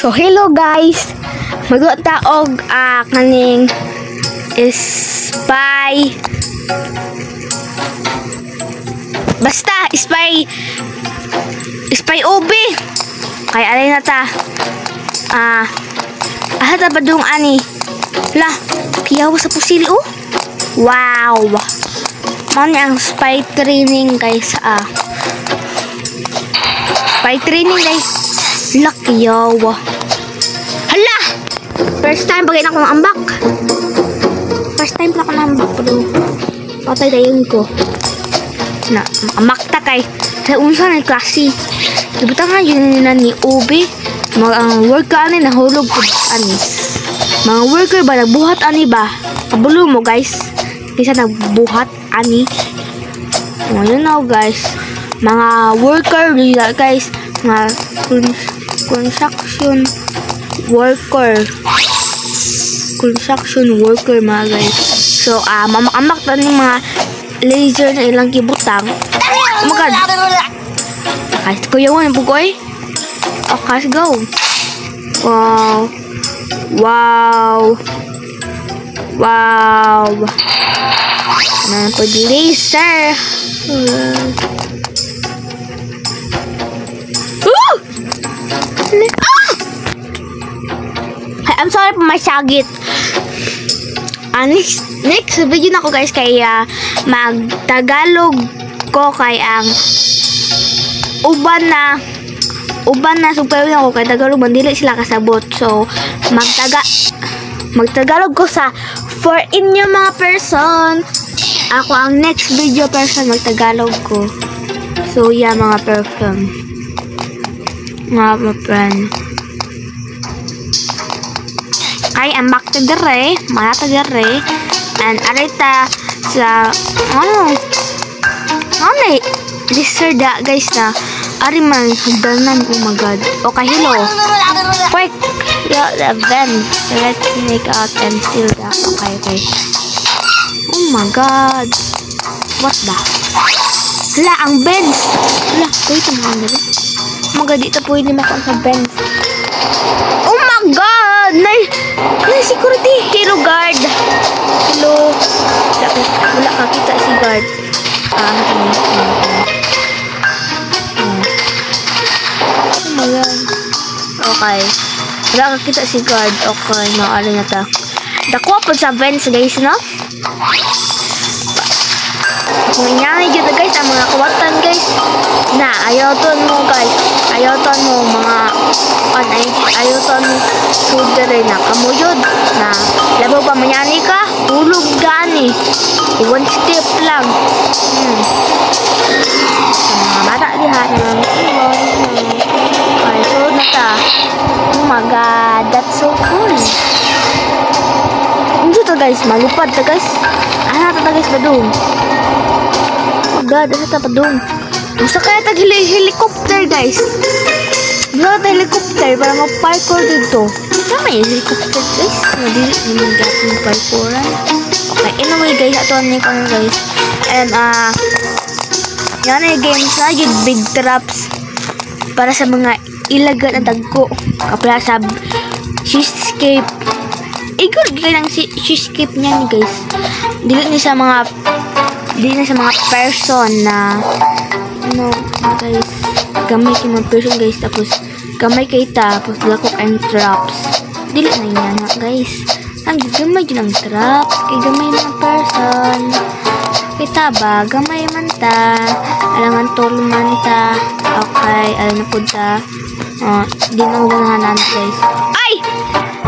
So hello guys, magtaog kaning spy. Basta spy Obby. Kaya alay na ta. Asa ba dong ani? La, kiyaw sa pusil oh. Wow. Man ang spy training guys spy training guys. Lucky yaw. Hala! First time pag ako ambak. First time pala ako nambak pero patay dayon ko. Na ambak ta kay sa unsa na klase. Dibutan nga yun na ni Obby. Mga worker ani nahulog pud ani. Mga worker ba nagbuhat ani ba? Kabulo mo guys. Kisa nagbuhat ani. Ngayon na guys. Mga worker guys. Mga construction worker mga guys. So mamakampak ta ni mga laser na ilang kibutang. Oh my god. Guys, kuyawan ang bugoy. Okay, let's go. Wow. Nah, pwede laser. I'm sorry for my sagit. Next video na ko guys kay magtagalog ko kay ang uban na super ko kay Tagalog mandili sila kasabot. So magtagalog ko sa for inyo mga person. Ako ang next video person magtagalog ko. So yeah mga person. Mga friend. Ay, ang back to the ray. Malata the ray. And arita sa lister da guys na. Ari man hagdanan. Oh my god. Okay, hello. Quick. The vent. Let's make out and steal that. Okay. Oh my god. What the? Hala, ang bench. Hala, wait a minute. Mga dito po hindi makon sa bench. Oh my god! Na security. Hello guard. Hello. Wala ka kita si guard. Oh my god. Okay. Wala ka kita si guard. Okay, maaalala na ta. Dakuha po sa vents guys, no? Kung inyanay dito guys, ang mga kawatan guys na ayoton mo guys, ayoton mo mga ayoton sudere na kamuyod na labo pa manyani ka, tulog gani one step lang sa mga bata diha na ay so nata. Oh my god, that's so cool. Hindi to guys, malupad to guys. Ano to guys ba doon? Oh god, ano ta pa doon? Gusto kaya tag helicopter guys. Gusto ta helicopter para mag-parkour dito. Ano may helicopter guys? Hindi naman gating parkouran. Okay, anyway guys, ato na yung guys. And yan ay games na yung big traps para sa mga ilagan at dagko. Kapala sa seascape. Igor kayo ng seascape niyan guys. Dili na sa mga person na guys, gamay kayo mga person guys, tapos gamay kayo tapos lakok and traps. Dili na yan guys. Ang gamay yun ang traps kay gamay mga person. Kita ba gamay man ta, alangan tol man ta. Okay, alam na po ta. Di na ganahan guys. Ay!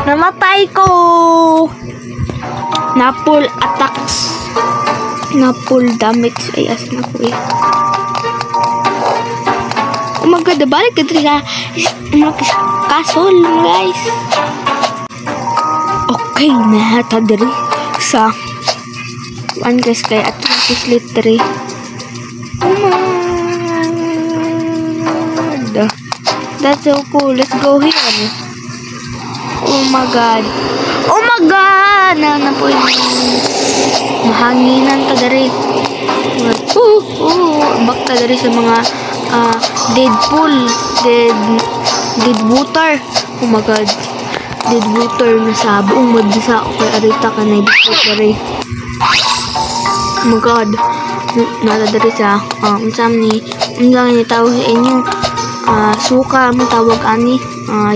Namatay ko! Napul attacks. Napul damage. Ay, asan ako eh. Oh my god, balik ka dito sa castle, guys. Okay, nahata diri sa one guys kay at least literally. Oh my god. That's so cool. Let's go here. Oh my god. Oh my god! Na po yung mahanginan ta dari. Bak ta dari sa mga Deadpool. Dead water. Oh my god. Dead water na sa buong madisa. Okay, arita ka na water eh. Oh my god. Natadari sa unsam ni tawag sa inyo suka mo tawag ani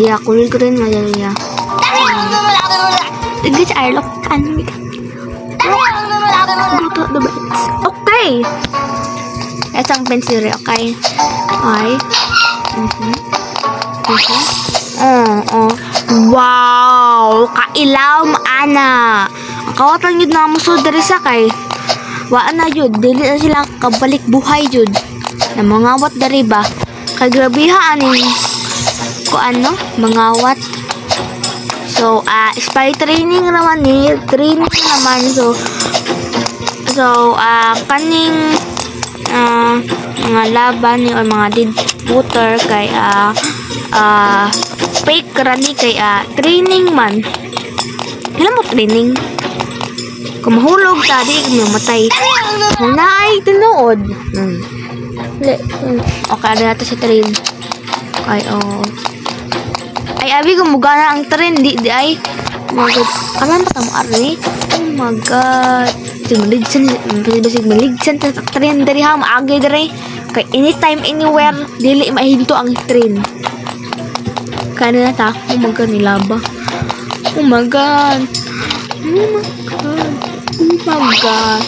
yakul green madaya. Guys, I look ani. Okay. Isang pensiri, okay? Okay. Wow! Kailam, ana! Ang kawatan yun na muso dari sa kay. Waan na yun. Dili na sila kabalik buhay yun. Na mangawat dari ba? Kay grabiha aning ko ano? Mangawat. So, spy training naman ni. Training naman. So, kaning mga laban ni or mga dead water kay fake rani kay training man. Alam mo training? Kung mahulog tadi mamatay. Naay tinuod. Okay, ada nato sa train. Ay ay abi gumugana ang train di ay. Oh my god. Alam pa tamo ari. Oh my god. Maligsan sa train dari ha maagay dari kay anytime anywhere dili mahinto ang train kana ta. Oh my god, nilaba. Oh my god, oh my god, oh my god.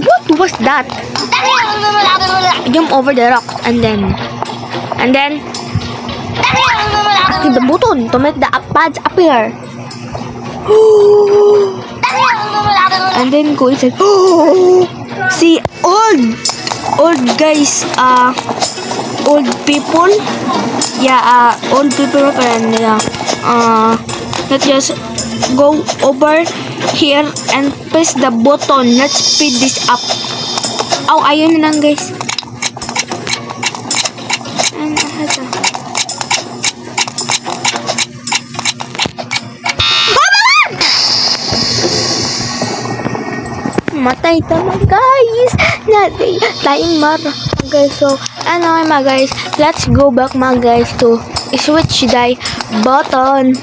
What was that? Jump over the rock and then active the button to make the pads appear. And then go inside. See, old guys, old people. Yeah, old people and let's just go over here and press the button. Let's speed this up. Oh, ayun na lang guys. Matay tama guys. Natay tayong mara guys. So ano mga guys, let's go back mga guys to switch the button.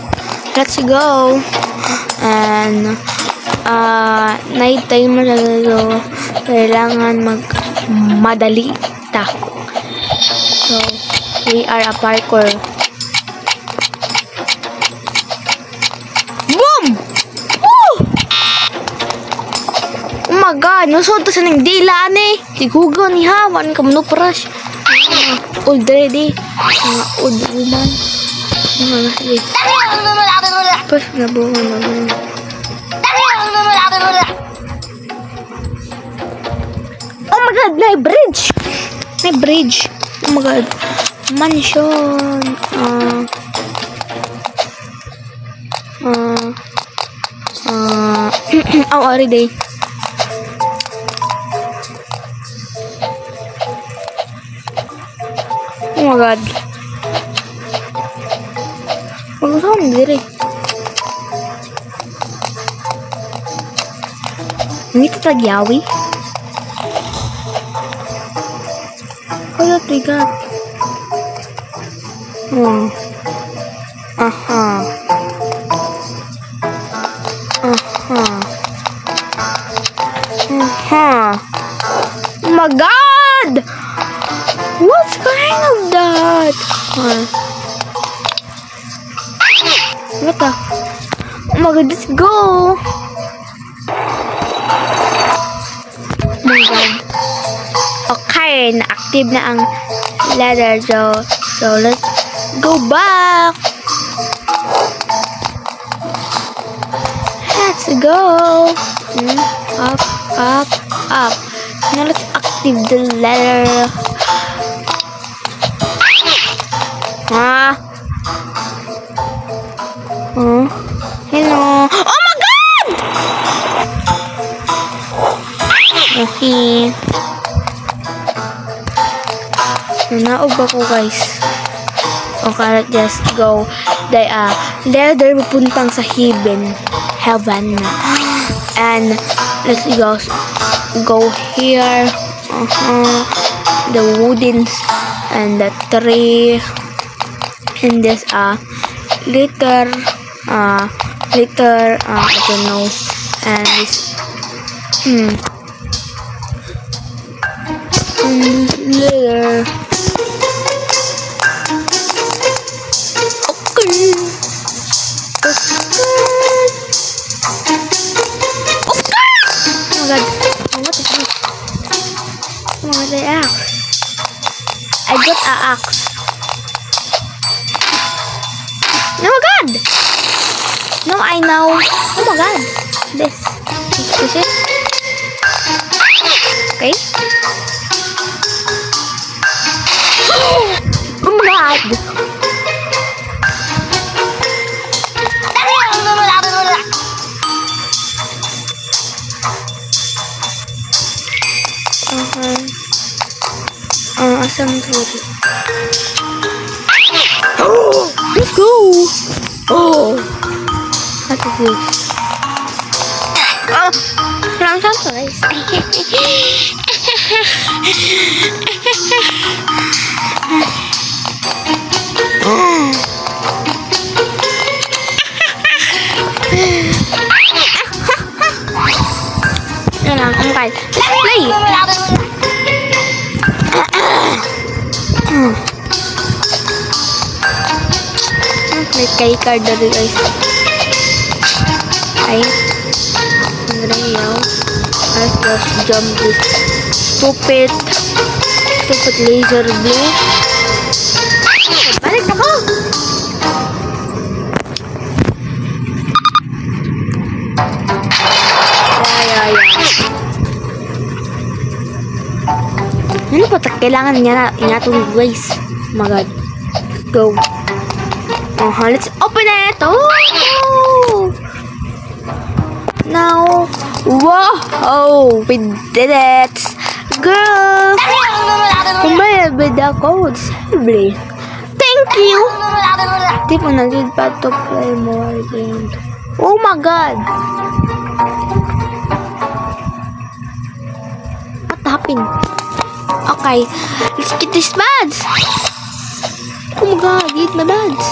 Let's go. And night time na so kailangan madali ta. So we are a parkour. Oh my god, nusod to sa nang dila ni. Sigugo ni Hawan ka manupras. Old ready. Old woman. Pas na bunga na bunga. Oh my god, na bridge. Na bridge. Oh my god. Mansion. Already. Oh my god. Saan diri? Nito tagyawi? Kaya tigat. Aha. Oh my god! What's kind of that? What the? Oh my god, let's go! Oh my god. Okay, na-active na ang ladder. So let's go back. Let's go. Up, up, up. Now let's active the ladder. Hello. Oh my god! Okay. Nanaog ako guys. Okay, let's just go. There pupuntang sa heaven. And let's go here. The wooden and the tree, and this litter, I don't know, and this and this litter. Okay. Oh my god. What is this? Oh my god, the axe. I got an axe. Oh my god! No, I know. Oh my god. This it. Okay. Oh my god. Asam tadi. Oh, let's go. Oh, what is this? Oh, langsung guys. Yan lang, okay. Play! May key card na rin guys. Okay. I'm gonna yell. Let's just jump this stupid laser blue. Balik ako! Ano pa kailangan niya na itong race? Oh my god. Let's go. Let's open it. Oh! Now, whoa! We did it! Girl! Kumbaya with the codes. Thank you! Di po nagid pa to play more games. Oh my god! What happened? Okay, let's get this badge. Oh my god, give my badge.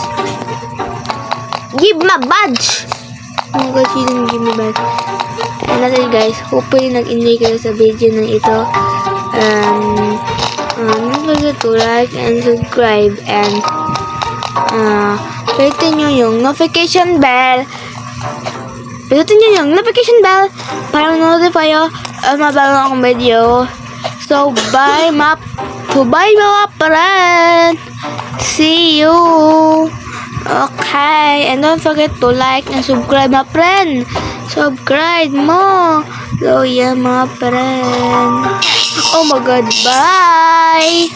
Give my badge. Oh my god, she didn't give me badge. And that's it guys. Hopefully nag-enjoy kayo sa video na ito. Don't forget to like and subscribe and pindutin nyo yung notification bell. Pindutin nyo yung notification bell para notify nyo mabago akong video. So bye mga friend. See you. Okay, and don't forget to like and subscribe my friend. Subscribe mo. So yeah mga friend. Oh my god, bye.